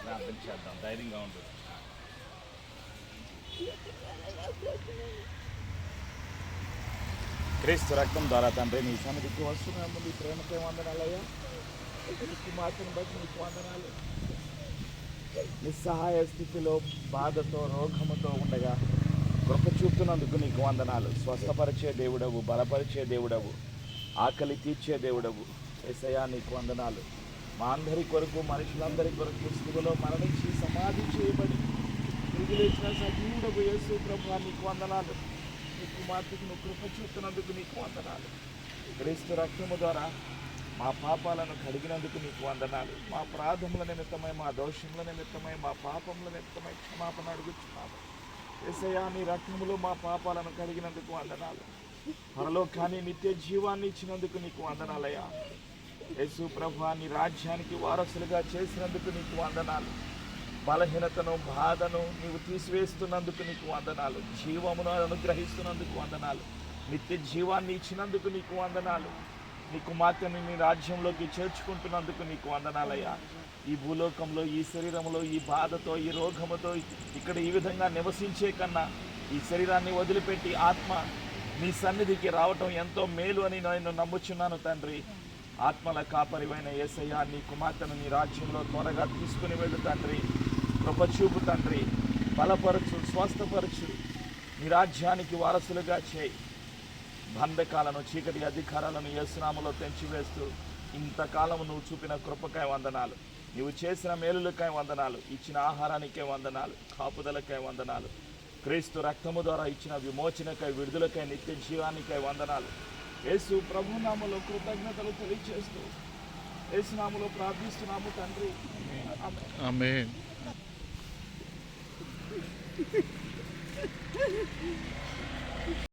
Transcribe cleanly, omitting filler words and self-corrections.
ప్రార్థన చేద్దాం, ధైర్యంగా ఉంటుంది. క్రీస్తు రక్తం ద్వారా తండ్రి నీ సన్నిధికి వస్తున్నాము. నీ ప్రేమకే వందనాలయ్యా. నీకు మాత్రం బట్టి నీకు వందనాలు. నిస్సహాయ స్థితిలో బాధతో రోగముతో ఉండగా కృప చూపుతున్నందుకు నీకు వందనాలు. స్వస్థపరిచే దేవుడవు, బలపరిచే దేవుడవు, ఆకలి తీర్చే దేవుడవు. యేసయ్యా నీకు వందనాలు. మా అందరి కొరకు, మనుషులందరి కొరకు సిలువలో మరణించి సమాధి చేయబడి తిరిగి లేచిన సజీవుడవు యేసు ప్రభువా నీకు వందనాలు. నీకు మాతకు నువ్వు కృప చూపుతున్నందుకు నీకు వందనాలు. క్రీస్తు రక్తము ద్వారా మా పాపాలను కడిగినందుకు నీకు వందనాలు. మా అపరాధముల నిమిత్తమై, మా దోషముల నిమిత్తమై, మా పాపముల నిమిత్తమై క్షమాపణ అడుగుచున్నాము. యేసయ్యా నీ రక్తములో మా పాపాలను కడిగినందుకు వందనాలు. పరలోకాన్ని నిత్య జీవాన్ని ఇచ్చినందుకు నీకు వందనాలయ్యా. యేసు ప్రభువా నీ రాజ్యానికి వారసులుగా చేసినందుకు నీకు వందనాలు. బలహీనతను, బాధను నీవు తీసివేస్తున్నందుకు నీకు వందనాలు. జీవమును అనుగ్రహిస్తున్నందుకు వందనాలు. నిత్య జీవాన్ని ఇచ్చినందుకు నీకు వందనాలు. నీ కుమార్తెను నీ రాజ్యంలోకి చేర్చుకుంటున్నందుకు నీకు వందనాలయ్యా. ఈ భూలోకంలో, ఈ శరీరంలో, ఈ బాధతో, ఈ రోగముతో ఇక్కడ ఈ విధంగా నివసించే కన్నా ఈ శరీరాన్ని వదిలిపెట్టి ఆత్మ నీ సన్నిధికి రావటం ఎంతో మేలు అని నేను నమ్ముచున్నాను తండ్రి. ఆత్మల కాపరివైన యేసయ్యా నీ కుమార్తెను నీ రాజ్యంలో త్వరగా తీసుకుని వెళ్ళు తండ్రి. కృపచూపు తండ్రి. బలపరచు, స్వస్థపరచు. నీ రాజ్యానికి వారసులుగా చేయి. బంధకాలను, చీకటి అధికారాలను యేసునామములో తెంచివేస్తూ ఇంతకాలం నువ్వు చూపిన కృపకై వందనాలు. నువ్వు చేసిన మేలులకై వందనాలు. ఇచ్చిన ఆహారానికే వందనాలు. కాపుదలకై వందనాలు. క్రీస్తు రక్తము ద్వారా ఇచ్చిన విమోచనకై, విడుదలకై, నిత్య జీవానికై వందనాలు. యేసు ప్రభునామములో కృతజ్ఞతలు తెలియజేస్తూ యేసునామములో ప్రార్థిస్తున్నాము తండ్రి. ఆమేన్.